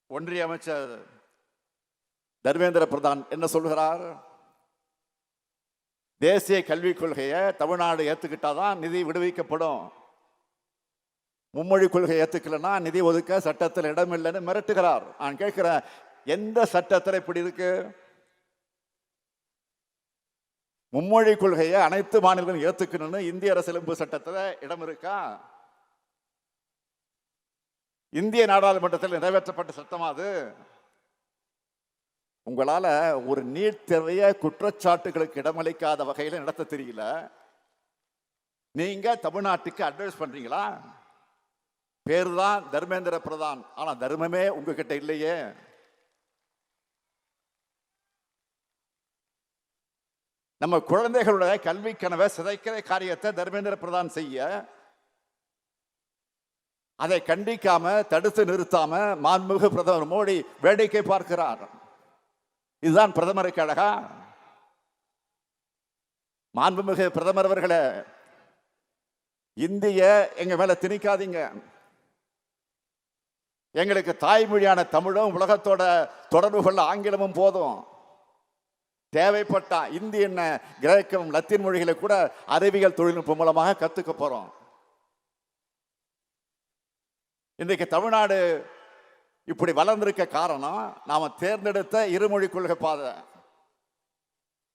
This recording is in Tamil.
ஒன்றிய அமைச்சர் தர்மேந்திர பிரதான் என்ன சொல்கிறார்? தேசிய கல்விக் கொள்கையை தமிழ்நாடு ஏத்துக்கிட்டாதான் நிதி விடுவிக்கப்படும், மும்மொழி கொள்கை ஏத்துக்கலன்னா நிதி ஒதுக்க சட்டத்தில் இடம் இல்லைன்னு மிரட்டுகிறார். நான் கேட்கிறேன், எந்த சட்டத்தில் இப்படி இருக்கு? மும்மொழி கொள்கையை அனைத்து மாநிலங்களும் ஏத்துக்கணும்னு இந்திய அரசியலமைப்பு சட்டத்தில் இடம் இருக்கா? இந்திய நாடாளுமன்றத்தில் நிறைவேற்றப்பட்ட சட்டமா அது? உங்களால ஒரு நீட் தேர்வைய குற்றச்சாட்டுகளுக்கு இடமளிக்காத வகையில் நடத்த தெரியல. நீங்க தமிழ்நாட்டுக்கு அட்வைஸ் பண்றீங்களா? பேரு தான் தர்மேந்திர பிரதான், ஆனா தர்மமே உங்ககிட்ட இல்லையே. நம்ம குழந்தைகளுடைய கல்வி கனவை சிதைக்கிற காரியத்தை தர்மேந்திர பிரதான் செய்ய, அதை கண்டிக்காம தடுத்து நிறுத்தாம மாண்புமிகு பிரதமர் மோடி வேடிக்கை பார்க்கிறார். இதுதான் பிரதமருக்கு அழகா? மாண்புமிகு பிரதமர் அவர்களே, இந்திய எங்க மேல திணிக்காதீங்க. எங்களுக்கு தாய்மொழியான தமிழும் உலகத்தோட தொடர்பு கொள்ள ஆங்கிலமும் போதும். தேவைப்பட்டா இந்தி என்ன கிரேக்கம் லத்தீன் மொழிகளை கூட அறிவியல் தொழில்நுட்பம் மூலமாக கத்துக்க போறோம். இன்றைக்கு தமிழ்நாடு இப்படி வளர்ந்திருக்க காரணம் நாம தேர்ந்தெடுத்த இருமொழி கொள்கை பாதை.